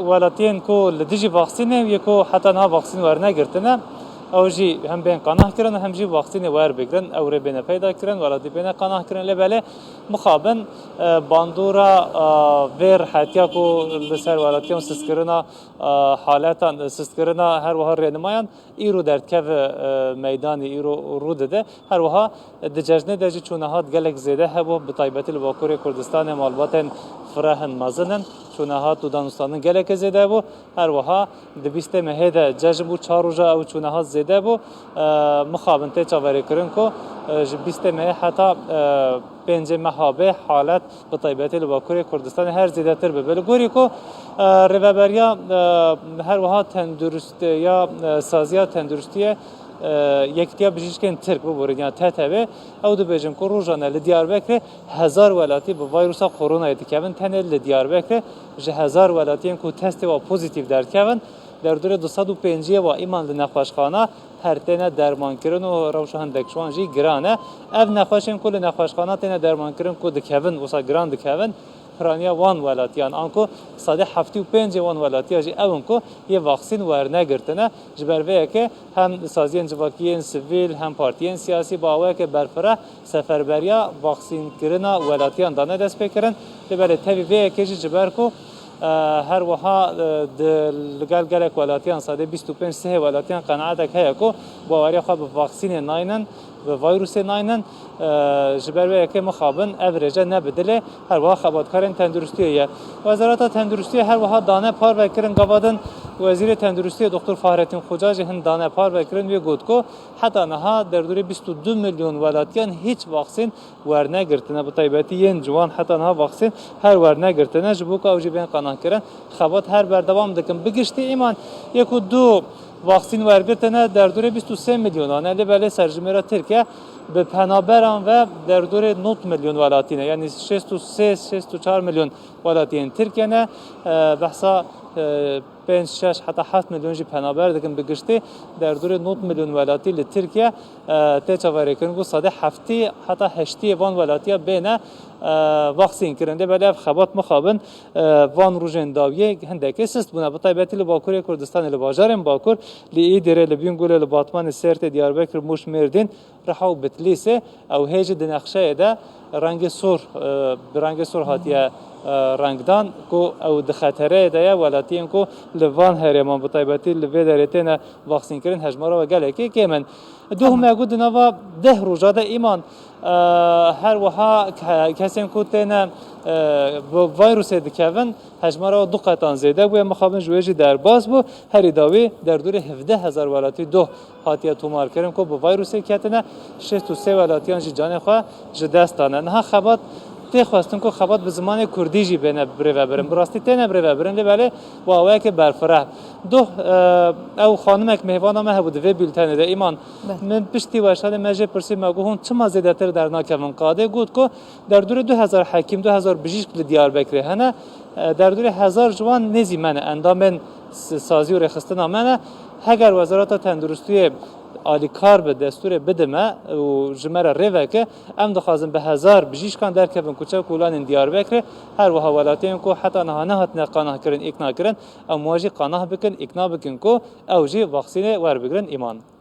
ولاتین کو لدیجی واکسینه یکو حتی نه واکسین ورنه گرتنه او جی هم بین قناه کرن هم جی واکسین ور بگیرن او ری بین پیدا کرن ولاتی بین قناه کرن لبله مخابن باندورا ویر حتیا کو لسر ولاتیان سسکرنا حالتا سسکرنا هر وها رنمایان ایرو در کف میدانی ایرو رود ده هر وها دجاجنه دجی چونهات گلک زیده هبو بطایبتی لباکوری کردستان مالباتن فرهن مزنن چونهات و دانستانن گلک زیده بو هر وها دبیست مهده ججبو چاروجا او چونهات زیده بو مخابن ته چاوری کرن کو بیست مه حتی پنج محابه حالت بطایبتی لباکوری کردستان هر زیده تر ببل گوری کو روابریا هر وها تندرست یا سازیا تندرستیه یکتیا بجیشکن ترک ببرید یا تتوه او دو بیجم که روزانه لدیاربکر 1000 ولاتی با ویروس کرونا اتکابن تنه لدیاربکر جه 1000 ولاتی که تست و پوزیتیو درکابن در دوره 205 و ایمان لنخواشخانه هر تنه درمان کردن و روشان دکشوان جی گرانه اف نخواشیم کل نخواشخانه تنه درمان کردن که دکابن وسا گران دکابن پرانیا وان ولاتیان آنکو ساده 75 وان ولاتیا جی اونکو یه واکسین ورنه گرتنه جبرویه که هم سازی انجواکیین سیویل هم پارتیین سیاسی باوه که برفره سفربریا واکسین کرنا ولاتیان دانه دست بکرن لبره تبیویه که جبر کو هر وها لگل گلک ولاتیان ساده 25 سه ولاتیان قناعت که کو باوری خواب واکسین ناینن و ویروس ناینن جبرویه که مخابن اوریجه نبدله هر وها خباتکارن تندرستیه وزارت تندرستی هر وها دانه پار بکرن گوادن وزیر تندرستی دکتر فهرالدین خوجاج هند دانه پار بکرن وی گفت کو حتی نها در دوره 22 میلیون ولاتیان هیچ واکسین ورنه گرتنه به طیبتی ین جوان حتی نها واکسین هر ورنه گرتنه جبو که اوجی بین قانون کردن خبات هر بردوام دکن بگشتی ایمان یکو دو واکسین ورگرتنه در دوره 23 میلیون آنه لبله سرجمه‌را ترکیه به پنابران و در دوره 9 میلیون ولاتینه یعنی 63 میلیون ولاتین ترکیه نه بحثا 5 6 حتی 7 میلیون جی پنابر دکن بگشته در دوره 9 میلیون ولاتی ل ترکیه تچاوری کن گو ساده هفته حتی 8 وان ولاتیا بینه واکسین کرنده بله خبات مخابن وان روزن داویه هندکی سست بونه بطایبتی لباکوری کردستان لباجارم باکور لی دره لبیون گل لباتمان سرت دیاربکر موش مردین رحو بتلیسه او هیج دنخشه ده رنگ سور هاتیه رنگدان کو او د خطره ده ولاتین کو لوان هرمان بطایبتی لوی درتنه واکسین کردن هجمارا و گلکی که من دوم اگود نوا 10 روزه ده ایمان هر وها کسیم کو تنه ویروس دکون هجمارا دو قطعان زیده بو مخابن جویجی در باز بو هر داوی در دوره 17000 ولاتی دو هاتیه تومار کردن کو با ویروس کتنه 63 ولاتیان جی جان خو ج دستانه نه خبات تی خواستن که خبات به زمان کردی جی بینه بره برن براستی تنه بره برن لبله و اوه که برفره دو او خانمک مهوانه مه بود و بیلتنه ده ایمان من پشتی واشال مجه پرسی مگو هون چما زیاده تر در ناکمن قاده گود که در دوره 2000 حکیم 2025 کل دیاربکر هنه در دوره 1000 جوان نزی منه اندامن سازی و رخصتنا منه هگر وزارت تندرستی آلیکار به دستور بدمه و جمره روه که ام دخوازم به 1000 بجیش کن در کبن کوچه کولان دیاربکر هر وها ولاتین کو حتی نه هات نه قانه کرن اقنا کرن او مواجه قانه بکن اقنا بکن کو او جی واکسینه ور بگرن ایمان